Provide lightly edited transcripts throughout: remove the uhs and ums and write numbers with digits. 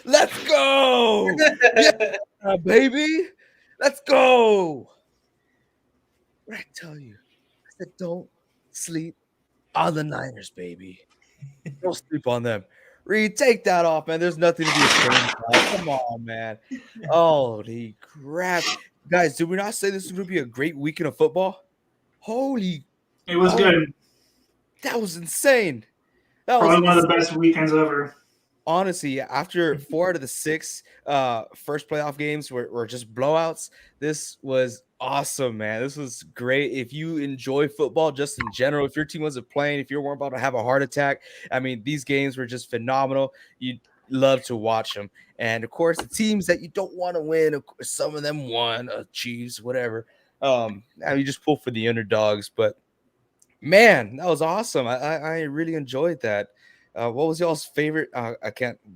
Let's go! Yeah, baby! Let's go! What did I tell you? I said, don't sleep on the Niners, baby. Don't sleep on them. Reed, take that off, man. There's nothing to be ashamed of. Come on, man. Holy crap. Guys, did we not say this is going to be a great weekend of football? Holy. It was good. That was insane. Probably one of the best weekends ever. Honestly, after 4 out of the 6 first playoff games were just blowouts, this was awesome, man. This was great. If you enjoy football just in general, if your team wasn't playing, if you weren't about to have a heart attack, I mean, these games were just phenomenal. You'd love to watch them. And of course, the teams that you don't want to win, of course, some of them won, Chiefs, whatever. You just pull for the underdogs. But man, that was awesome. I really enjoyed that. What was y'all's favorite?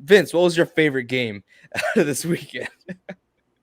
Vince, what was your favorite game this weekend?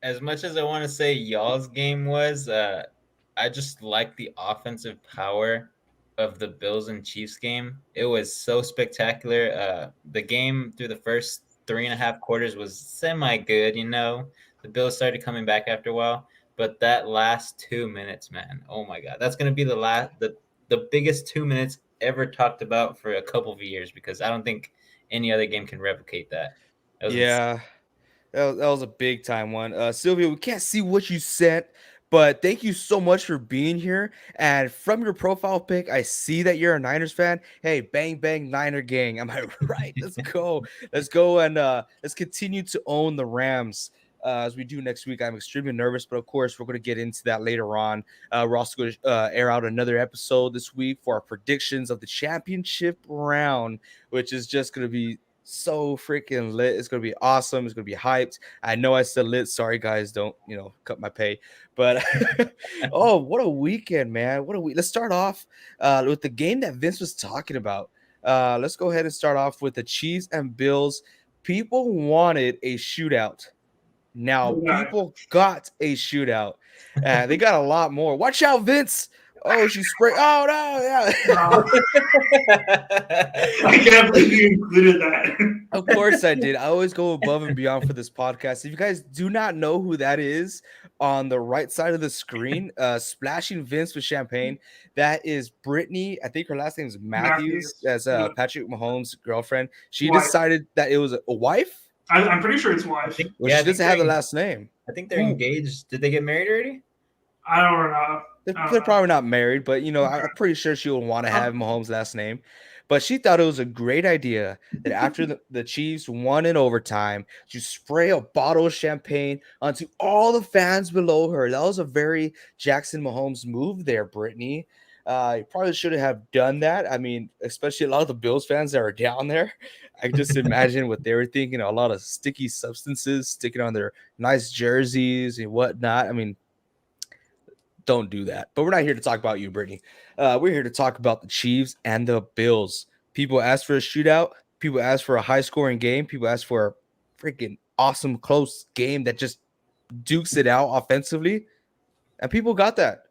As much as I want to say y'all's game was, I just like the offensive power of the Bills and Chiefs game. It was so spectacular. The game through the first 3.5 quarters was semi-good, The Bills started coming back after a while, but that last 2 minutes, man, oh my God, that's gonna be the biggest 2 minutes ever talked about for a couple of years, because I don't think any other game can replicate that. Yeah, that was a big time one. Sylvia, we can't see what you sent, but thank you so much for being here. And from your profile pic, I see that you're a Niners fan. Hey, bang, bang, Niner gang. Am I right? Let's go. Let's go and let's continue to own the Rams. As we do next week. I'm extremely nervous, but of course, we're going to get into that later on. We're also going to air out another episode this week for our predictions of the championship round, which is just going to be so freaking lit. It's going to be awesome. It's going to be hyped. I know I said lit. Sorry, guys. Don't, cut my pay. But, oh, what a weekend, man. What a week. Let's start off with the game that Vince was talking about. Let's go ahead and start off with the Chiefs and Bills. People wanted a shootout. Now, people got a shootout. They got a lot more. Watch out, Vince. Oh, she sprayed. Oh, no. Yeah. I can't believe you included that. Of course I did. I always go above and beyond for this podcast. If you guys do not know who that is, on the right side of the screen, splashing Vince with champagne, that is Brittany. I think her last name is Matthews. That's Patrick Mahomes' girlfriend. She decided that it was a wife. I'm pretty sure it's wife. She doesn't have the last name. I think they're engaged. Did they get married already? I don't know. They're probably not married, but I'm pretty sure she would want to have Mahomes' last name. But she thought it was a great idea that after the Chiefs won in overtime, to spray a bottle of champagne onto all the fans below her. That was a very Jackson Mahomes move there, Brittany. You probably should have done that. I mean, especially a lot of the Bills fans that are down there. I just imagine what they were thinking. A lot of sticky substances sticking on their nice jerseys and whatnot. I mean, don't do that. But we're not here to talk about you, Brittany. We're here to talk about the Chiefs and the Bills. People ask for a shootout. People ask for a high-scoring game. People ask for a freaking awesome, close game that just dukes it out offensively. And people got that.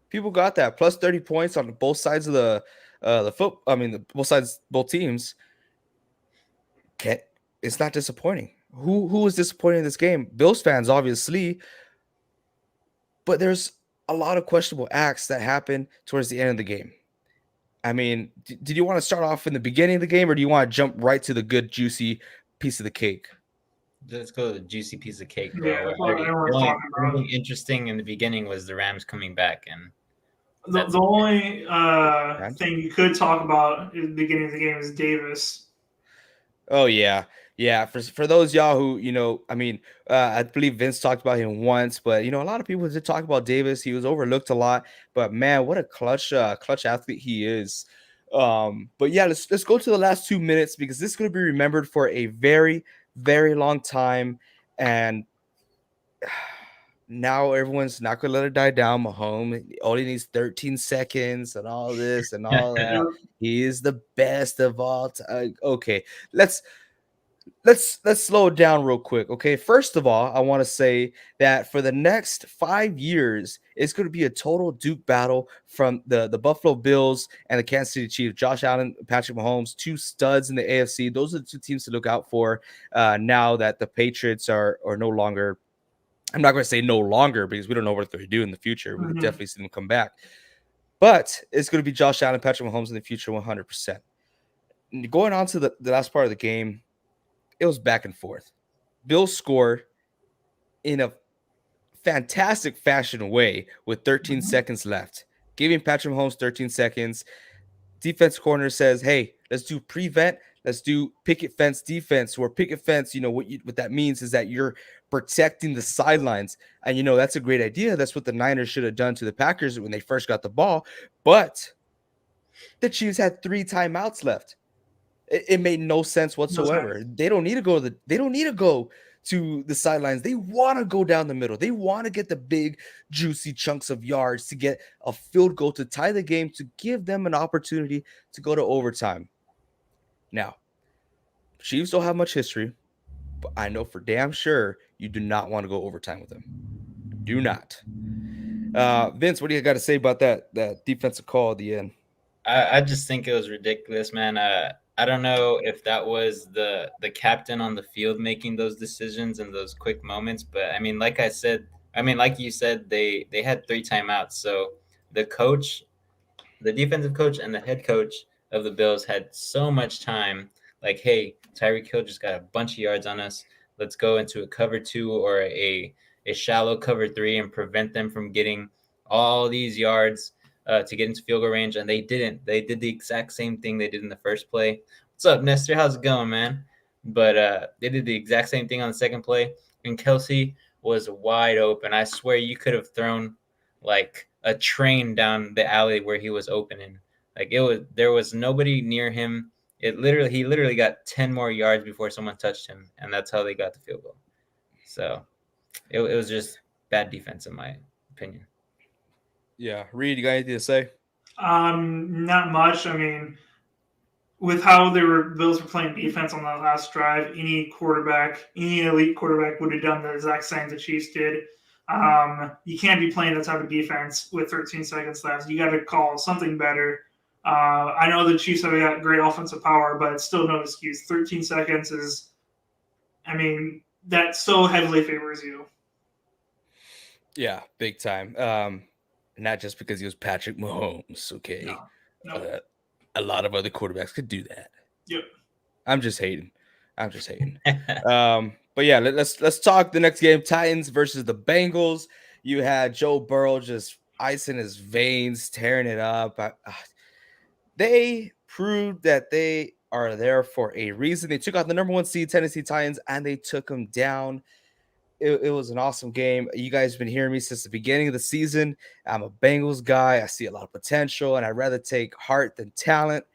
People got that. Plus 30 points on both sides of both teams. It's not disappointing. Who was disappointed in this game? Bills fans, obviously. But there's a lot of questionable acts that happen towards the end of the game. I mean, did you want to start off in the beginning of the game, or do you want to jump right to the good, juicy piece of the cake? Let's go to the juicy piece of cake, bro. Yeah, the only interesting in the beginning was the Rams coming back, and the only thing you could talk about in the beginning of the game is Davis. Oh yeah, yeah. For those y'all who I mean, I believe Vince talked about him once, but a lot of people did talk about Davis. He was overlooked a lot, but man, what a clutch athlete he is. But yeah, let's go to the last 2 minutes because this is going to be remembered for a very very long time, and now everyone's not going to let it die down. Mahomes only needs 13 seconds and all this and all that. He is the best of all time. Okay, let's let's slow it down real quick. Okay, first of all, I want to say that for the next 5 years it's going to be a total duke battle from the Buffalo Bills and the Kansas City Chiefs. Josh Allen, Patrick Mahomes, two studs in the AFC. Those are the two teams to look out for. Now that the Patriots are no longer, I'm not going to say no longer because we don't know what they're doing in the future. We could definitely see them come back, but it's going to be Josh Allen, Patrick Mahomes in the future 100%. Going on to the last part of the game, it was back and forth. Bills scored in a fantastic fashion way with 13 seconds left, giving Patrick Mahomes 13 seconds. Defense corner says, "Hey, let's do prevent. Let's do picket fence defense." Where picket fence, what that means is that you're protecting the sidelines, and that's a great idea. That's what the Niners should have done to the Packers when they first got the ball, but the Chiefs had 3 timeouts left. It made no sense whatsoever. They don't need to go to the sidelines. They want to go down the middle. They want to get the big juicy chunks of yards to get a field goal to tie the game, to give them an opportunity to go to overtime. Now, Chiefs don't have much history, but I know for damn sure you do not want to go overtime with them. Do not. Vince, what do you got to say about that defensive call at the end? I just think it was ridiculous, man. I don't know if that was the captain on the field making those decisions and those quick moments, but I mean, like you said, they had 3 timeouts. So the coach, the defensive coach, and the head coach of the Bills had so much time. Like, hey, Tyreek Hill just got a bunch of yards on us. Let's go into a cover 2 or a shallow cover 3 and prevent them from getting all these yards to get into field goal range, and they didn't. They did the exact same thing they did in the first play. What's up, Nestor? How's it going, man? But they did the exact same thing on the second play, and Kelsey was wide open. I swear you could have thrown like a train down the alley where he was opening. There was nobody near him. He literally got 10 more yards before someone touched him, and that's how they got the field goal. So it was just bad defense in my opinion. Yeah, Reed, you got anything to say? Not much. I mean, with how Bills were playing defense on that last drive, any elite quarterback would have done the exact same the Chiefs did. You can't be playing that type of defense with 13 seconds left. You got to call something better. I know the Chiefs have got great offensive power, but it's still no excuse. 13 seconds is, I mean, that so heavily favors you. Yeah, big time. Not just because he was Patrick Mahomes, okay? No. A lot of other quarterbacks could do that. Yep. I'm just hating. But yeah, let's talk the next game: Titans versus the Bengals. You had Joe Burrow just icing his veins, tearing it up. They proved that they are there for a reason. They took out the number 1 seed Tennessee Titans and they took them down. It was an awesome game. You guys have been hearing me since the beginning of the season. I'm a Bengals guy. I see a lot of potential, and I'd rather take heart than talent.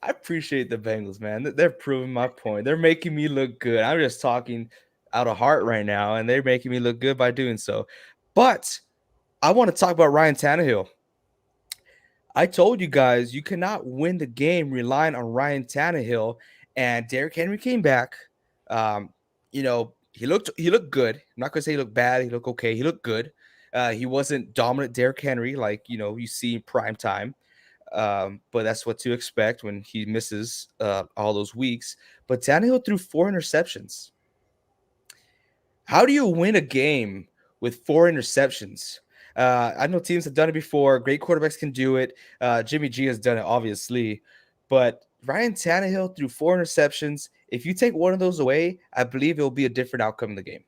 I appreciate the Bengals, man. They're proving my point. They're making me look good. I'm just talking out of heart right now, and they're making me look good by doing so. But I want to talk about Ryan Tannehill. I told you guys you cannot win the game relying on Ryan Tannehill, and Derrick Henry came back. Um, he looked good. I'm not gonna say he looked bad. He looked okay. He looked good. He wasn't dominant Derrick Henry like you see in prime time. But that's what to expect when he misses all those weeks. But Tannehill threw 4 interceptions. How do you win a game with 4 interceptions? I know teams have done it before. Great quarterbacks can do it. Jimmy G has done it, obviously. But Ryan Tannehill threw 4 interceptions. If you take one of those away, I believe it will be a different outcome in the game.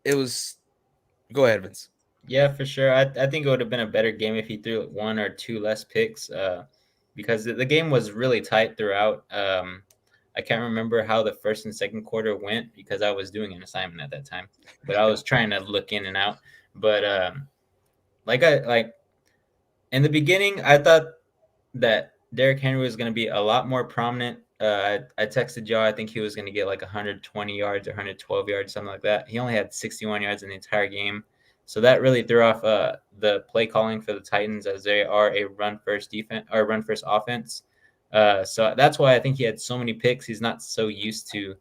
It was. Go ahead, Vince. Yeah, for sure. I think it would have been a better game if he threw 1 or 2 less picks. because the game was really tight throughout. I can't remember how the first and second quarter went because I was doing an assignment at that time, but I was trying to look in and out. But like in the beginning, I thought that Derrick Henry was going to be a lot more prominent. I texted y'all. I think he was going to get like 120 yards or 112 yards, something like that. He only had 61 yards in the entire game. So that really threw off the play calling for the Titans, as they are a run first defense or run first offense. So that's why I think he had so many picks. He's not so used to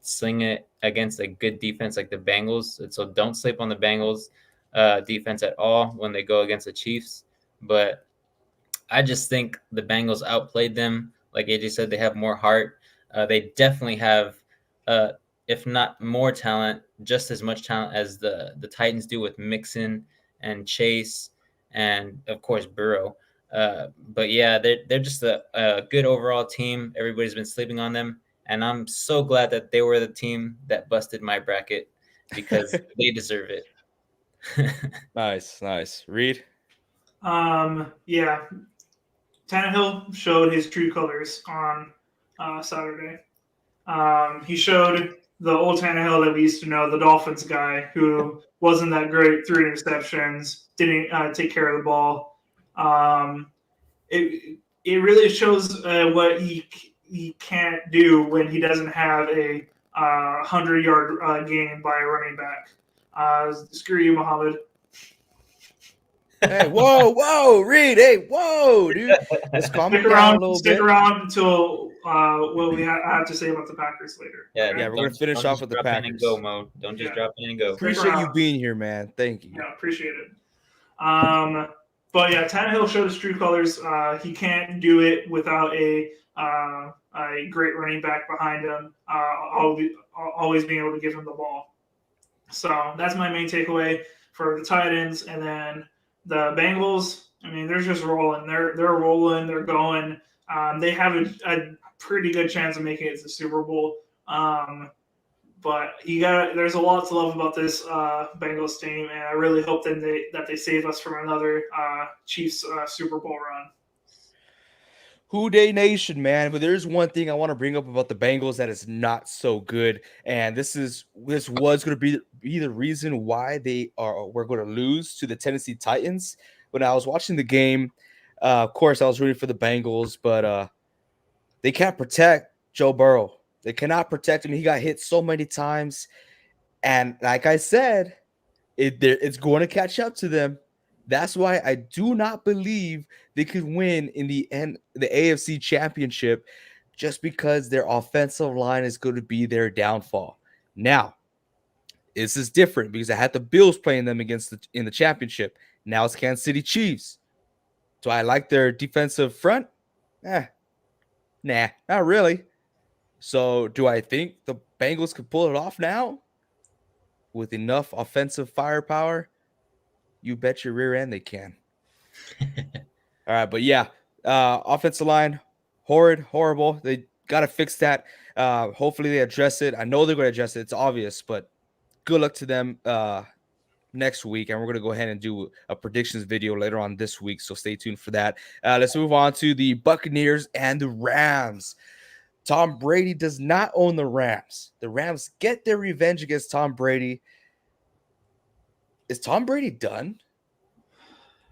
slinging it against a good defense like the Bengals. And so don't sleep on the Bengals defense at all when they go against the Chiefs. But I just think the Bengals outplayed them. Like AJ said, they have more heart. They definitely have, if not more talent, just as much talent as the Titans do with Mixon and Chase and, of course, Burrow. But yeah, they're just a good overall team. Everybody's been sleeping on them. And I'm so glad that they were the team that busted my bracket because they deserve it. Nice. Reed? Yeah. Tannehill showed his true colors on Saturday. He showed the old Tannehill that we used to know, the Dolphins guy who wasn't that great, 3 interceptions, didn't take care of the ball. It really shows what he can't do when he doesn't have a 100-yard game by a running back. Screw you, Muhammad. Hey, whoa, Reed, hey, whoa, dude. Let's calm it down a little bit. Stick around until what we have to say about the Packers later. Yeah, Yeah, we're going to finish off with the Packers. In and go mode. Don't just drop in and go. Appreciate you being here, man. Thank you. Yeah, appreciate it. But yeah, Tannehill showed his true colors. He can't do it without a great running back behind him, always being able to give him the ball. So that's my main takeaway for the Titans. And then the Bengals, I mean, they're just rolling. They're rolling. They're going. They have a pretty good chance of making it to the Super Bowl. But there's a lot to love about this Bengals team, and I really hope that they save us from another Chiefs Super Bowl run. Who Day Nation, man. But there's one thing I want to bring up about the Bengals that is not so good, and this was going to be the reason why we're going to lose to the Tennessee Titans. When I was watching the game, of course I was rooting for the Bengals, but they can't protect Joe Burrow. They cannot protect him. He got hit so many times, and like I said, it's going to catch up to them. That's why I do not believe they could win in the AFC Championship, just because their offensive line is going to be their downfall. Now, this is different because I had the Bills playing them in the championship. Now it's Kansas City Chiefs. Do I like their defensive front? Nah, not really. So do I think the Bengals could pull it off now with enough offensive firepower? You bet your rear end they can. All right, but yeah, offensive line, horrible. They got to fix that. Hopefully they address it. I know they're going to address it. It's obvious, but good luck to them next week. And we're going to go ahead and do a predictions video later on this week, so stay tuned for that. Let's move on to the Buccaneers and the Rams. Tom Brady does not own the Rams. The Rams get their revenge against Tom Brady. Is Tom Brady done?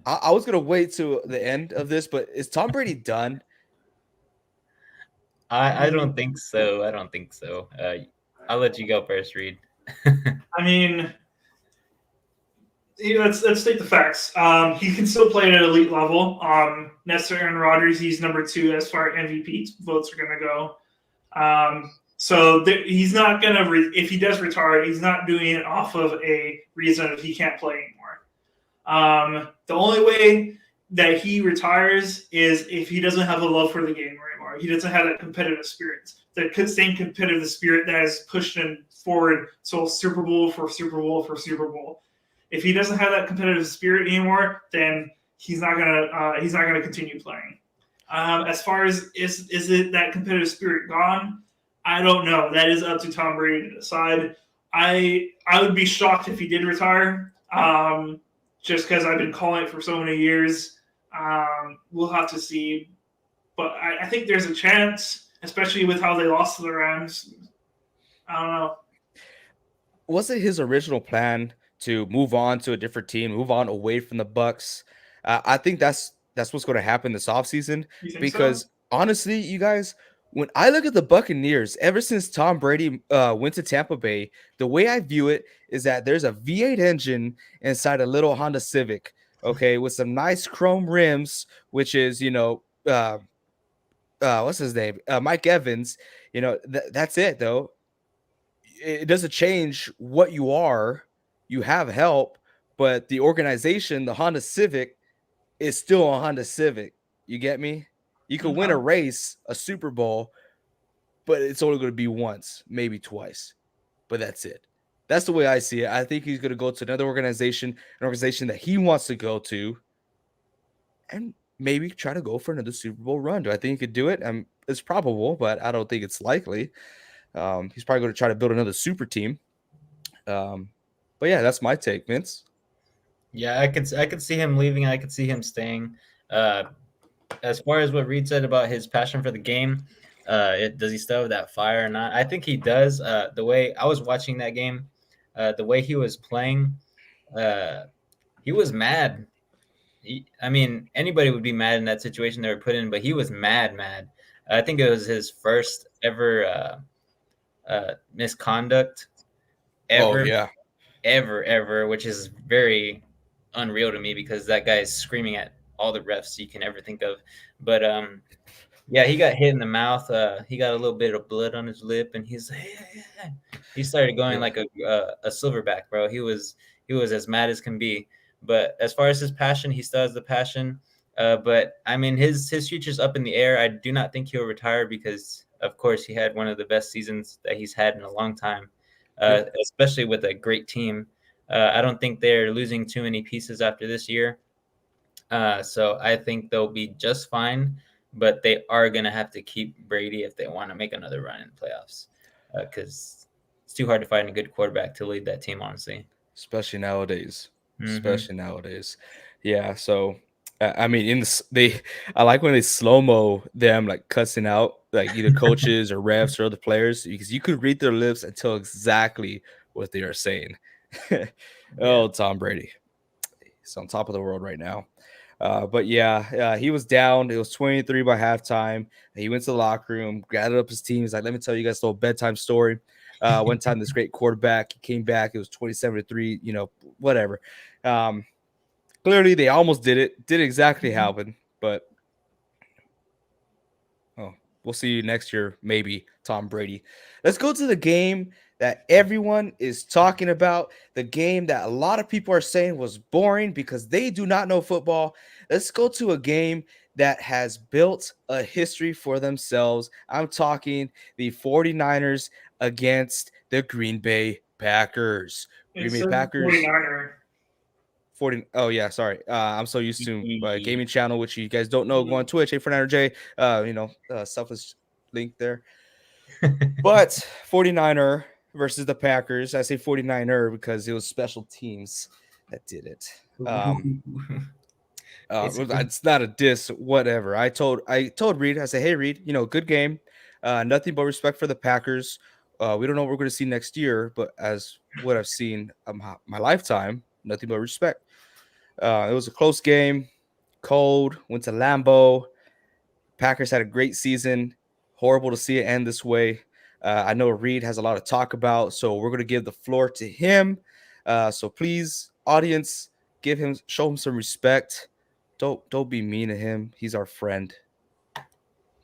I was going to wait to the end of this, but is Tom Brady done? I don't think so. I'll let you go first, Reed. I mean, let's state the facts. He can still play at an elite level. Next to Aaron Rodgers, he's number 2 as far as MVP votes are going to go. So he's not going to, if he does retire, he's not doing it off of a reason if he can't play anymore. The only way that he retires is if he doesn't have a love for the game anymore. He doesn't have that competitive spirit. The same competitive spirit that has pushed him forward. So Super Bowl for Super Bowl for Super Bowl. If he doesn't have that competitive spirit anymore, then he's not gonna continue playing. As far as is it that competitive spirit gone? I don't know. That is up to Tom Brady to decide. I would be shocked if he did retire. Just because I've been calling it for so many years. We'll have to see. but I think there's a chance, especially with how they lost to the Rams. I don't know. Was it his original plan to move on to a different team, move on away from the Bucks? I think that's what's going to happen this offseason You think so? because honestly, you guys, when I look at the Buccaneers, ever since Tom Brady went to Tampa Bay, the way I view it is that there's a V8 engine inside a little Honda Civic, okay, with some nice chrome rims, which is, what's his name? Mike Evans. That's it though. It doesn't change what you are. You have help, but the organization, the Honda Civic, is still a Honda Civic. You get me? You could win a Okay. race, a Super Bowl, but it's only going to be once, maybe twice. But that's it. That's the way I see it. I think he's going to go to another organization, an organization that he wants to go to, and maybe try to go for another Super Bowl run. Do I think he could do it? It's probable, but I don't think it's likely. He's probably going to try to build another super team. But yeah, that's my take, Vince. Yeah, I could see him leaving. I could see him staying. As far as what Reed said about his passion for the game, does he still have that fire or not? I think he does. The way I was watching that game, the way he was playing, he was mad. I mean, anybody would be mad in that situation they were put in, but he was mad. I think it was his first ever misconduct Oh ever, yeah, ever, which is very unreal to me because that guy is screaming at all the refs you can ever think of. But yeah, he got hit in the mouth. He got a little bit of blood on his lip, and he's he started going yeah. like a silverback, bro. He was as mad as can be. But as far as his passion, he still has the passion. But I mean, his future's up in the air. I do not think he'll retire because, of course, he had one of the best seasons that he's had in a long time, especially with a great team. I don't think they're losing too many pieces after this year. So I think they'll be just fine, but they are going to have to keep Brady if they want to make another run in playoffs because it's too hard to find a good quarterback to lead that team, honestly. Especially nowadays. Mm-hmm. Especially nowadays. Yeah. So I mean, I like when they slow mo them like cussing out like either coaches or refs or other players because you could read their lips and tell exactly what they are saying. Yeah. Oh, Tom Brady, he's on top of the world right now. But yeah, he was down. It was 23 by halftime. He went to the locker room, gathered up his team. He's like, let me tell you guys a little bedtime story. One time, this great quarterback, he came back. It was 27-3, whatever. Clearly, they almost did it. Did exactly happen. But, we'll see you next year, maybe, Tom Brady. Let's go to the game that everyone is talking about, the game that a lot of people are saying was boring because they do not know football. Let's go to a game that has built a history for themselves. I'm talking the 49ers against the Green Bay Packers. It Green Bay says Packers 49er. 40. Oh yeah, sorry. I'm so used to gaming channel, which you guys don't know. Go on Twitch, A49RJ. Selfless link there. But 49er versus the Packers. I say 49er because it was special teams that did it. It's not a diss, whatever. I told Reed, I said, hey Reed, good game. Nothing but respect for the Packers. We don't know what we're going to see next year, but as what I've seen my lifetime, nothing but respect. It was a close game, cold, went to Lambeau. Packers had a great season. Horrible to see it end this way. I know Reed has a lot to talk about, so we're going to give the floor to him. So please, audience, show him some respect. Don't be mean to him. He's our friend.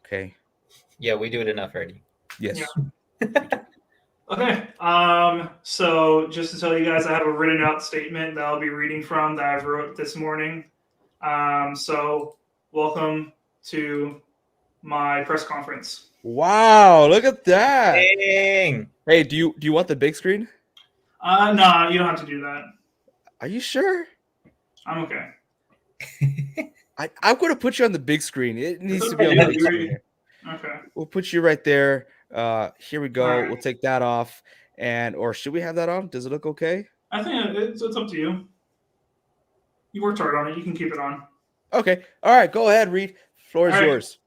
Okay. Yeah, we do it enough already. Yes. Yeah. Okay. So just to tell you guys, I have a written out statement that I'll be reading from that I wrote this morning. So welcome to my press conference. Wow, look at that. Dang. Hey, do you want the big screen? No, you don't have to do that. Are you sure? I'm okay. I'm going to put you on the big screen. It needs to be on the big screen here. Okay. We'll put you right there. Here we go. Right. We'll take that off. Or should we have that on? Does it look okay? I think it's up to you. You worked hard on it. You can keep it on. Okay. All right. Go ahead, Reed. Floor is yours.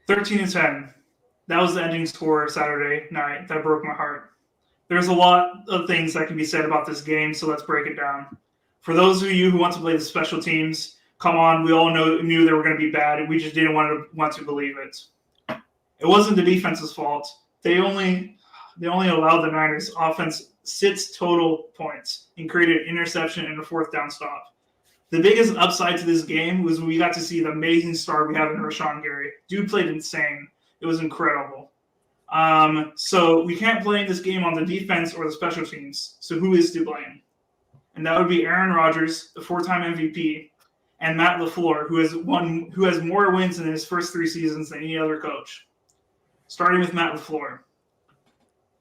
13-10. That was the ending score Saturday night. That broke my heart. There's a lot of things that can be said about this game, so let's break it down. For those of you who want to play the special teams, come on, we all knew they were going to be bad. We just didn't want to believe it. It wasn't the defense's fault. They only allowed the Niners offense 6 total points and created an interception and a 4th down stop. The biggest upside to this game was we got to see the amazing star we have in Rashawn Gary. Dude played insane. It was incredible. So we can't blame this game on the defense or the special teams. So who is to blame? And that would be Aaron Rodgers, the 4-time MVP, and Matt LaFleur, who has more wins in his first 3 seasons than any other coach. Starting with Matt LaFleur.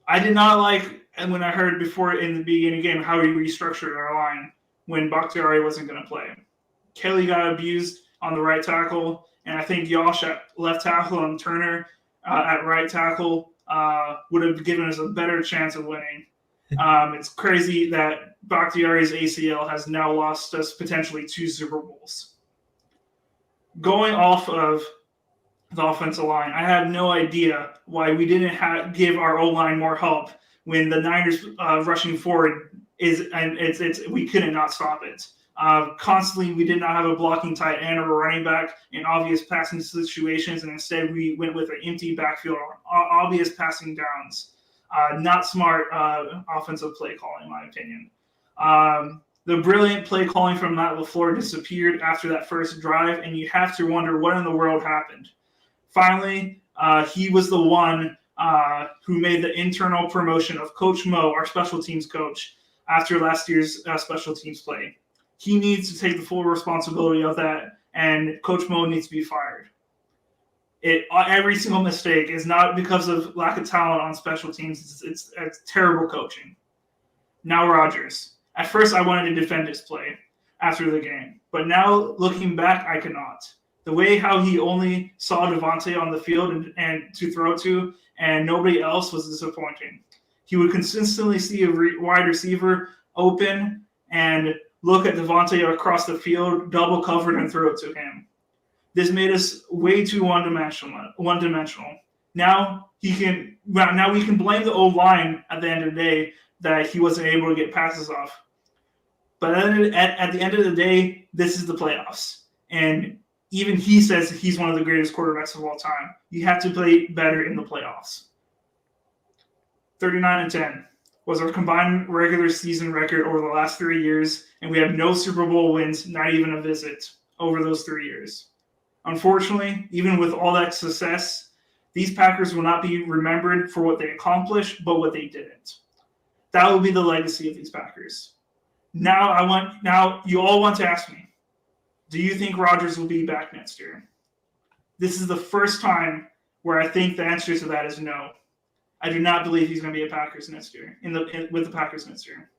I did not like, and when I heard before in the beginning of the game how he restructured our line when Bakhtiari wasn't going to play. Kelly got abused on the right tackle, and I think Yosh at left tackle and Turner at right tackle would have given us a better chance of winning. It's crazy that Bakhtiari's ACL has now lost us potentially 2 Super Bowls. Going off of the offensive line, I had no idea why we didn't give our O-line more help when the Niners rushing forward we couldn't not stop it. Constantly, we did not have a blocking tight end or a running back in obvious passing situations, and instead we went with an empty backfield on obvious passing downs. Not smart offensive play calling, in my opinion. The brilliant play calling from Matt LaFleur disappeared after that first drive, and you have to wonder what in the world happened. Finally, he was the one who made the internal promotion of Coach Mo, our special teams coach, after last year's special teams play. He needs to take the full responsibility of that, and Coach Mo needs to be fired. Every single mistake is not because of lack of talent on special teams. It's terrible coaching. Now Rodgers. At first, I wanted to defend his play after the game, but now looking back, I cannot. The way how he only saw Devontae on the field and to throw to, and nobody else, was disappointing. He would consistently see a wide receiver open and look at Devontae across the field, double covered, and throw it to him. This made us way too one-dimensional. Now we can blame the O-line at the end of the day that he wasn't able to get passes off. But at the end of the day, this is the playoffs. And even he says he's one of the greatest quarterbacks of all time. You have to play better in the playoffs. 39-10 was our combined regular season record over the last 3 years, and we have no Super Bowl wins, not even a visit, over those 3 years. Unfortunately, even with all that success, these Packers will not be remembered for what they accomplished, but what they didn't. That will be the legacy of these Packers. Now you all want to ask me, do you think Rodgers will be back next year? This is the first time where I think the answer to that is no. I do not believe he's going to be a Packers next year, with the Packers next year.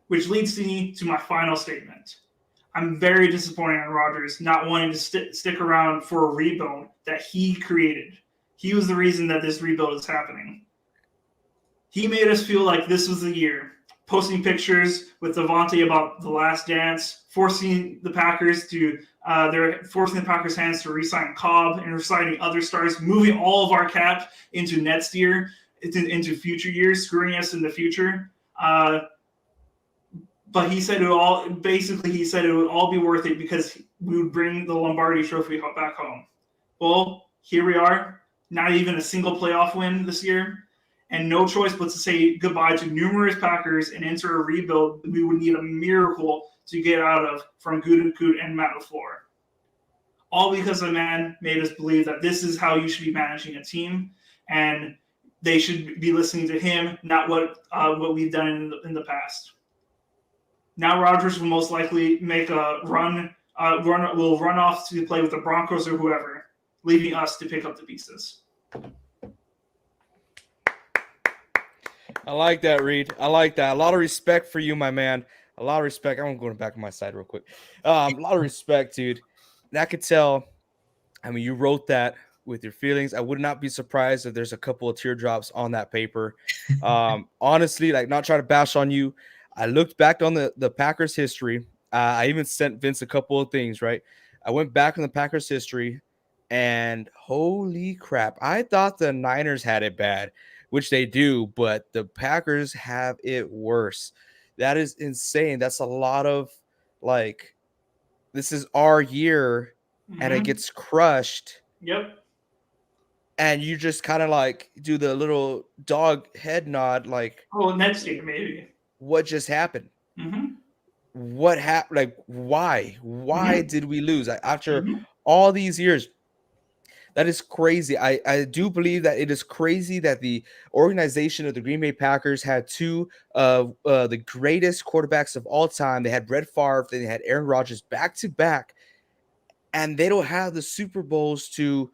Which leads me to my final statement. I'm very disappointed in Rodgers not wanting to stick around for a rebuild that he created. He was the reason that this rebuild is happening. He made us feel like this was the year, posting pictures with Devontae about the last dance, forcing the Packers hands to re-sign Cobb and re-signing other stars, moving all of our cap into next year, into future years, screwing us in the future. But he said it would all be worth it because we would bring the Lombardi Trophy back home. Well, here we are, not even a single playoff win this year, and no choice but to say goodbye to numerous Packers and enter a rebuild we would need a miracle to get out of from Gutekunst and Matt LaFleur. All because the man made us believe that this is how you should be managing a team, and they should be listening to him, not what we've done in the past. Now Rodgers will most likely make a run off to play with the Broncos or whoever, leaving us to pick up the pieces. I like that, Reed. I like that. A lot of respect for you, my man. A lot of respect. I'm going back on my side real quick. A lot of respect, dude. And I could tell, I mean, you wrote that with your feelings. I would not be surprised if there's a couple of teardrops on that paper. Honestly, like, not trying to bash on you. I looked back on the Packers history. I even sent Vince a couple of things, right? I went back on the Packers history. And holy crap, I thought the Niners had it bad, which they do, but the Packers have it worse. That is insane. That's a lot of like, this is our year and it Hmm. gets crushed. Yep. And you just kind of like do the little dog head nod, like, Oh, next year maybe. what just happened? Hmm. What happened? Like, why? Why Hmm. did we lose? After Hmm. all these years, that is crazy. I do believe that it is crazy that the organization of the Green Bay Packers had two of the greatest quarterbacks of all time. They had Brett Favre, then they had Aaron Rodgers back to back, and they don't have the Super Bowls to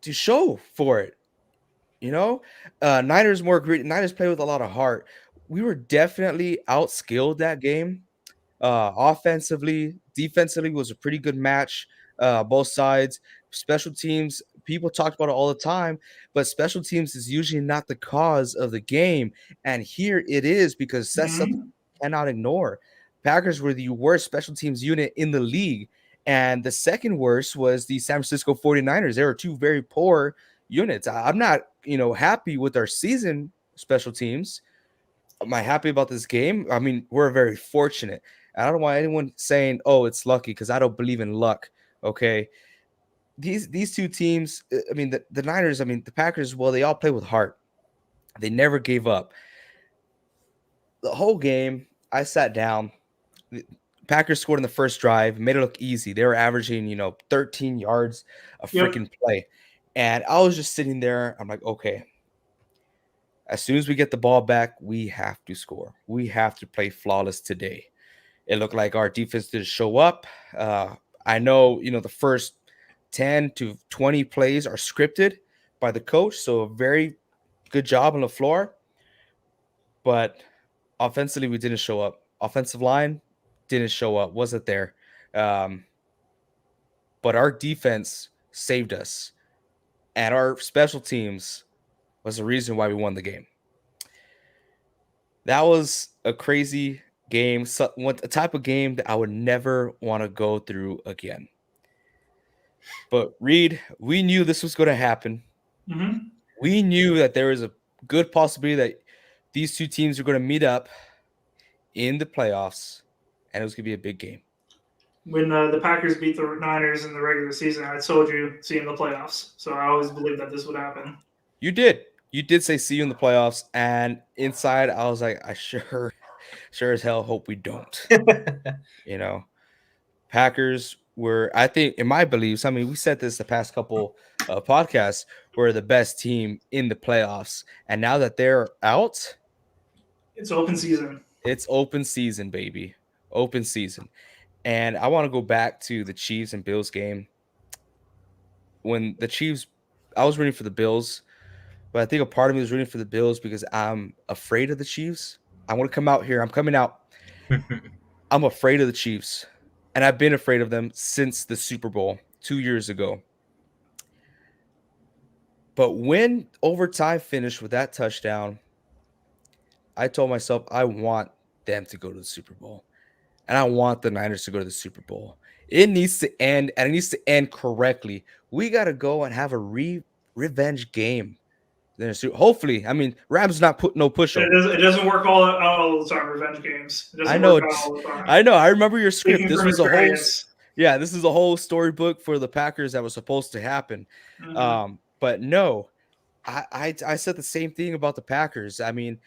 to show for it. You know, Niners more great. Niners play with a lot of heart. We were definitely outskilled that game. Offensively, defensively was a pretty good match. Both sides, special teams. People talked about it all the time, but special teams is usually not the cause of the game, and here it is because that's something Hmm. you cannot ignore. Packers were the worst special teams unit in the league, and the second worst was the San Francisco 49ers. They were two very poor units. I'm not, happy with our season special teams. Am I happy about this game? I mean, we're very fortunate. I don't want anyone saying, "Oh, it's lucky," because I don't believe in luck. Okay, these two teams. I mean, the Niners. I mean, the Packers. Well, they all play with heart. They never gave up. The whole game, I sat down. The Packers scored in the first drive, made it look easy. They were averaging, 13 yards a Yep. freaking play, and I was just sitting there. I'm like, okay, as soon as we get the ball back, we have to score. We have to play flawless today. It looked like our defense didn't show up. I know, the first 10 to 20 plays are scripted by the coach. So a very good job on the floor. But offensively, we didn't show up. Offensive line didn't show up, wasn't there. Um, but our defense saved us. And our special teams was the reason why we won the game. That was a crazy game, a type of game that I would never want to go through again. But Reed, we knew this was going to happen. Hmm. We knew that there was a good possibility that these two teams are going to meet up in the playoffs, and it was going to be a big game. When the Packers beat the Niners in the regular season, I told you see in the playoffs. So I always believed that this would happen. You did. You did say see you in the playoffs, and inside I was like, I sure as hell hope we don't. You know, Packers were, I think, in my beliefs, I mean, we said this the past couple podcasts, were the best team in the playoffs. And now that they're out, It's open season. it's open season, baby. Open season. And I want to go back to the Chiefs and Bills game. When the Chiefs, I was rooting for the Bills, but I think a part of me was rooting for the Bills because I'm afraid of the Chiefs. I want to come out here. I'm coming out. I'm afraid of the Chiefs. And I've been afraid of them since the Super Bowl 2 years ago. But when overtime finished with that touchdown, I told myself I want them to go to the Super Bowl. And I want the Niners to go to the Super Bowl. It needs to end, and it needs to end correctly. We got to go and have a revenge game. Hopefully, I mean, Rams not put no pushover. It doesn't work all the time. Revenge games. It I doesn't know work out it. all the time. I know. I remember your script. Speaking This from was a whole, experience. yeah, this is a whole storybook for the Packers that was supposed to happen. Hmm. But no, I said the same thing about the Packers. I mean,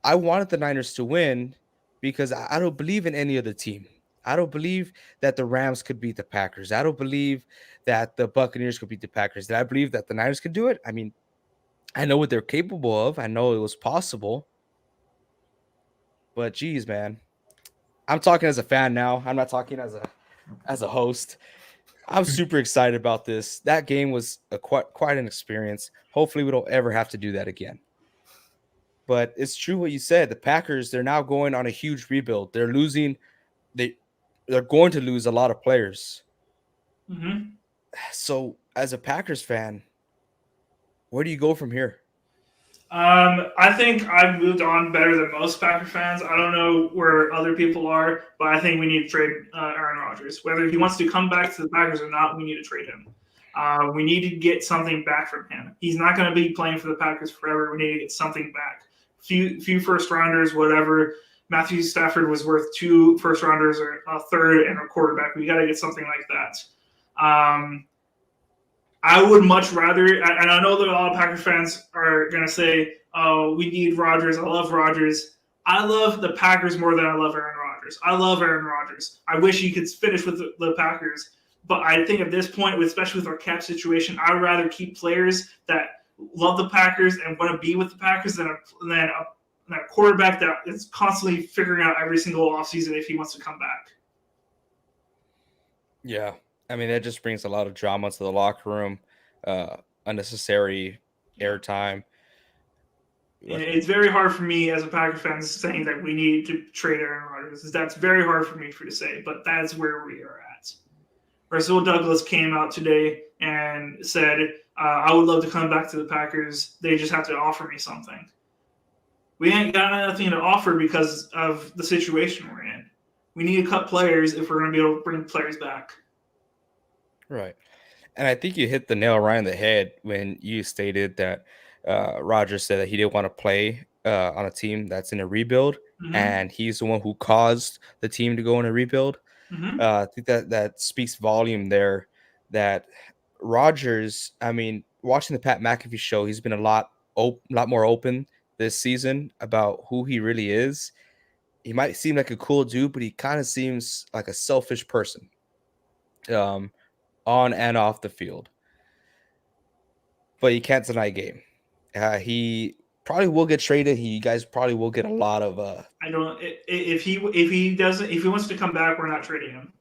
I wanted the Niners to win because I don't believe in any other team. I don't believe that the Rams could beat the Packers. I don't believe that the Buccaneers could beat the Packers. Did I believe that the Niners could do it? I mean, I know what they're capable of. I know it was possible. But geez, man, I'm talking as a fan now. I'm not talking as a host. I'm super excited about this. That game was quite an experience. Hopefully, we don't ever have to do that again. But it's true what you said. The Packers, they're now going on a huge rebuild. They're losing. They they're going to lose a lot of players. Hmm. So, as a Packers fan, where do you go from here? I think I've moved on better than most Packer fans. I don't know where other people are, but I think we need to trade Aaron Rodgers. Whether he wants to come back to the Packers or not, we need to trade him. We need to get something back from him. He's not going to be playing for the Packers forever. We need to get something back. Few first rounders, whatever. Matthew Stafford was worth 2 first rounders or a third and a quarterback. We got to get something like that. I would much rather, and I know that a lot of Packers fans are going to say, oh, we need Rodgers. I love Rodgers. I love the Packers more than I love Aaron Rodgers. I love Aaron Rodgers. I wish he could finish with the Packers. But I think at this point, especially with our cap situation, I would rather keep players that love the Packers and want to be with the Packers than a quarterback that is constantly figuring out every single offseason if he wants to come back. Yeah. I mean, that just brings a lot of drama to the locker room, unnecessary airtime. And it's very hard for me as a Packer fan saying that we need to trade Aaron Rodgers. That's very hard for me to say, but that's where we are at. Russell Douglas came out today and said, I would love to come back to the Packers. They just have to offer me something. We ain't got nothing to offer because of the situation we're in. We need to cut players if we're going to be able to bring players back. Right. And I think you hit the nail right on the head when you stated that Rodgers said that he didn't want to play on a team that's in a rebuild, and he's the one who caused the team to go in a rebuild. I think that speaks volume there. That Rodgers, I mean, watching the Pat McAfee show, he's been a lot more open this season about who he really is. He might seem like a cool dude, but he kind of seems like a selfish person. On and off the field. But you can't deny game. He probably will get traded. You guys probably will get a lot of I don't if he wants to come back, we're not trading him.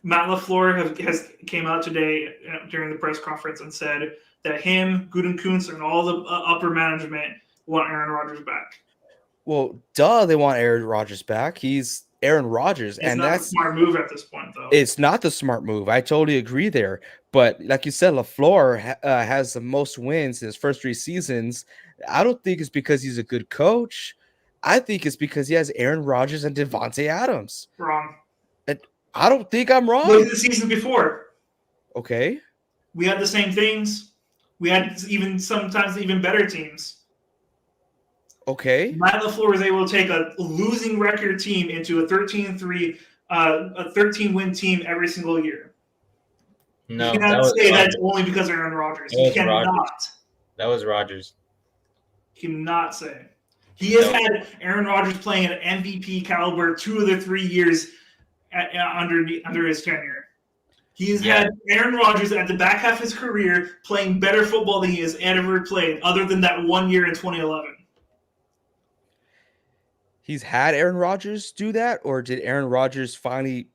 Matt LaFleur has came out today during the press conference and said that him, Gutekunst, and all the upper management want Aaron Rodgers back. Well, duh, they want Aaron Rodgers back. He's Aaron Rodgers, and that's a smart move at this point, though. It's not the smart move. I totally agree there. But like you said, LaFleur has the most wins in his first 3 seasons. I don't think it's because he's a good coach. I think it's because he has Aaron Rodgers and Devontae Adams. Wrong. And I don't think I'm wrong. Look at the season before. Okay. We had the same things. We had sometimes even better teams. Okay. Matt LaFleur was able to take a losing record team into a 13-3, a 13-win team every single year. No, you cannot say that's only because of Aaron Rodgers. You cannot. Rodgers. That was Rodgers. You cannot say. He has had Aaron Rodgers playing at MVP caliber 2 of the 3 years under his tenure. He has had Aaron Rodgers at the back half of his career playing better football than he has ever played, other than that 1 year in 2011. He's had Aaron Rodgers do that, or did Aaron Rodgers finally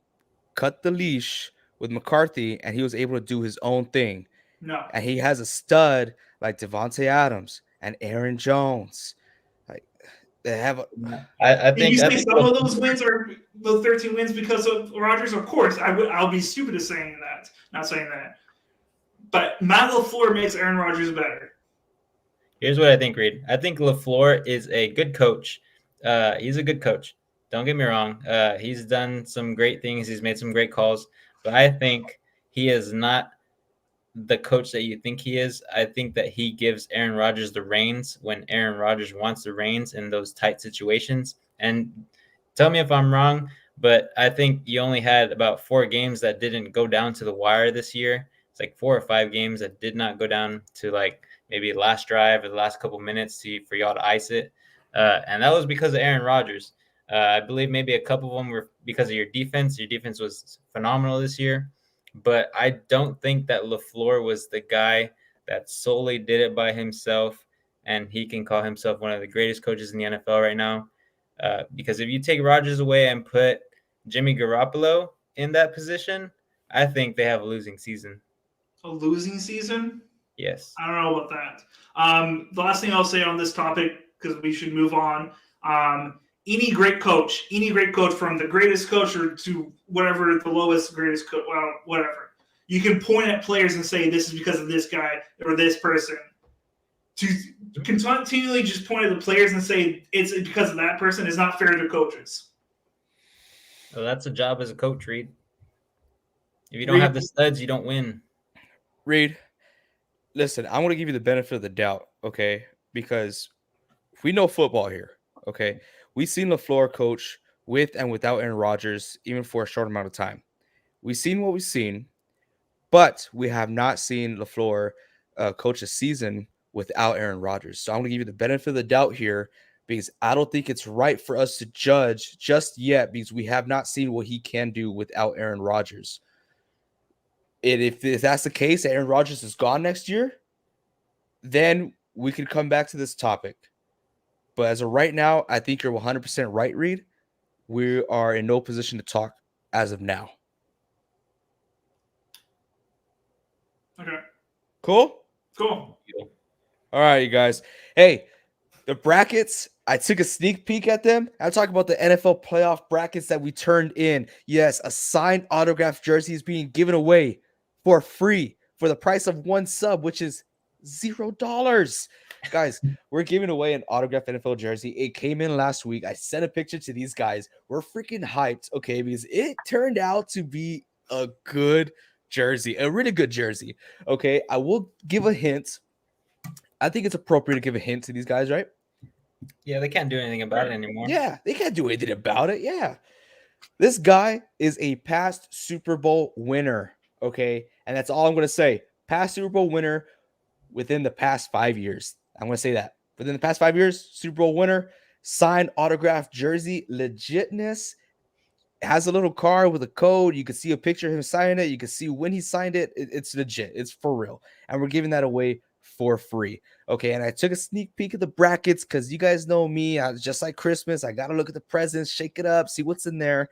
cut the leash with McCarthy and he was able to do his own thing? No. And he has a stud like Devontae Adams and Aaron Jones. Like they have I think you say some of those wins are the 13 wins because of Rodgers. Of course, I'll be stupid to saying that. Not saying that. But Matt LaFleur makes Aaron Rodgers better. Here's what I think, Reed. I think LaFleur is a good coach. He's a good coach. Don't get me wrong. He's done some great things. He's made some great calls. But I think he is not the coach that you think he is. I think that he gives Aaron Rodgers the reins when Aaron Rodgers wants the reins in those tight situations. And tell me if I'm wrong, but I think you only had about 4 games that didn't go down to the wire this year. It's like 4 or 5 games that did not go down to like maybe last drive or the last couple minutes for y'all to ice it. And that was because of Aaron Rodgers. I believe maybe a couple of them were because of your defense. Your defense was phenomenal this year. But I don't think that LaFleur was the guy that solely did it by himself, and he can call himself one of the greatest coaches in the NFL right now. Because if you take Rodgers away and put Jimmy Garoppolo in that position, I think they have a losing season. A losing season? Yes. I don't know about that. The last thing I'll say on this topic, because we should move on, any great coach from the greatest coach to whatever the lowest greatest coach, well, whatever. You can point at players and say this is because of this guy or this person. To continually just point at the players and say it's because of that person is not fair to coaches. Well, that's a job as a coach, Reed. If you don't have the studs, you don't win. Reed, listen, I want to give you the benefit of the doubt, okay? Because we know football here, okay? We've seen LaFleur coach with and without Aaron Rodgers, even for a short amount of time. We've seen what we've seen, but we have not seen LaFleur coach a season without Aaron Rodgers. So I'm going to give you the benefit of the doubt here because I don't think it's right for us to judge just yet because we have not seen what he can do without Aaron Rodgers. And if that's the case, Aaron Rodgers is gone next year, then we can come back to this topic. But as of right now, I think you're 100% right, Reed. We are in no position to talk as of now. Okay. Cool? Cool. All right, you guys. Hey, the brackets, I took a sneak peek at them. I'm talking about the NFL playoff brackets that we turned in. Yes, a signed autographed jersey is being given away for free for the price of one sub, which is $0. Guys, we're giving away an autographed NFL jersey. It came in last week. I sent a picture to these guys. We're freaking hyped, okay, because it turned out to be a good jersey, a really good jersey. Okay, I will give a hint. I think it's appropriate to give a hint to these guys, right? Yeah, they can't do anything about it anymore. Yeah, they can't do anything about it. Yeah. This guy is a past Super Bowl winner. Okay. And that's all I'm going to say. Past Super Bowl winner within the past 5 years. I'm going to say that. Within the past 5 years, Super Bowl winner, signed autographed jersey, legitness. Has a little card with a code. You can see a picture of him signing it. You can see when he signed it. It's legit. It's for real. And we're giving that away for free. Okay. And I took a sneak peek at the brackets because you guys know me. I was just like Christmas. I got to look at the presents, shake it up, see what's in there.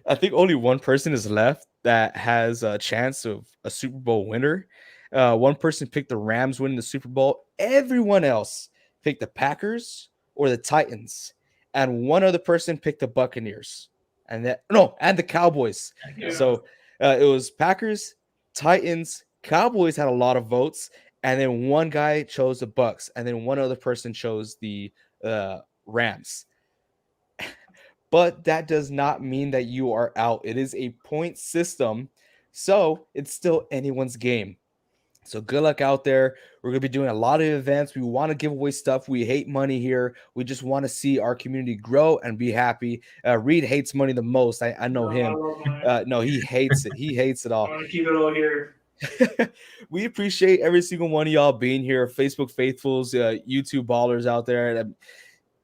I think only one person is left that has a chance of a Super Bowl winner. One person picked the Rams winning the Super Bowl. Everyone else picked the Packers or the Titans. And one other person picked the Buccaneers. And the Cowboys. Yeah. So it was Packers, Titans, Cowboys had a lot of votes. And then one guy chose the Bucks. And then one other person chose the Rams. But that does not mean that you are out. It is a point system. So it's still anyone's game. So good luck out there. We're going to be doing a lot of events. We want to give away stuff. We hate money here. We just want to see our community grow and be happy. Reed hates money the most. I know him. I love money. No, he hates it. He hates it all. I want to keep it all here. We appreciate every single one of y'all being here. Facebook faithfuls, YouTube ballers out there.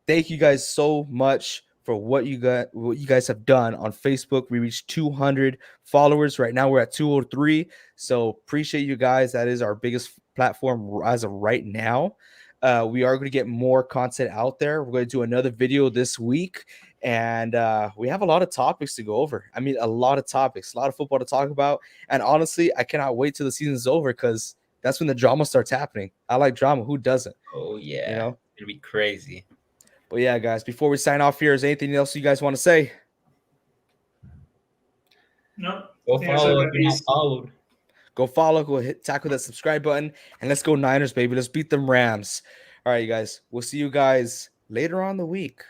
Thank you guys so much for what you guys have done on Facebook. We reached 200 followers. Right now we're at 203. So appreciate you guys. That is our biggest platform as of right now. We are going to get more content out there. We're going to do another video this week. And we have a lot of topics to go over. I mean, a lot of topics, a lot of football to talk about. And honestly, I cannot wait till the season's over because that's when the drama starts happening. I like drama. Who doesn't? Oh, yeah. You know? It'll be crazy. But yeah, guys, before we sign off here, is anything else you guys want to say? Nope. Go Yeah, follow so if you're not followed. Go follow, go tackle that subscribe button, and let's go Niners, baby. Let's beat them Rams. All right, you guys. We'll see you guys later on the week.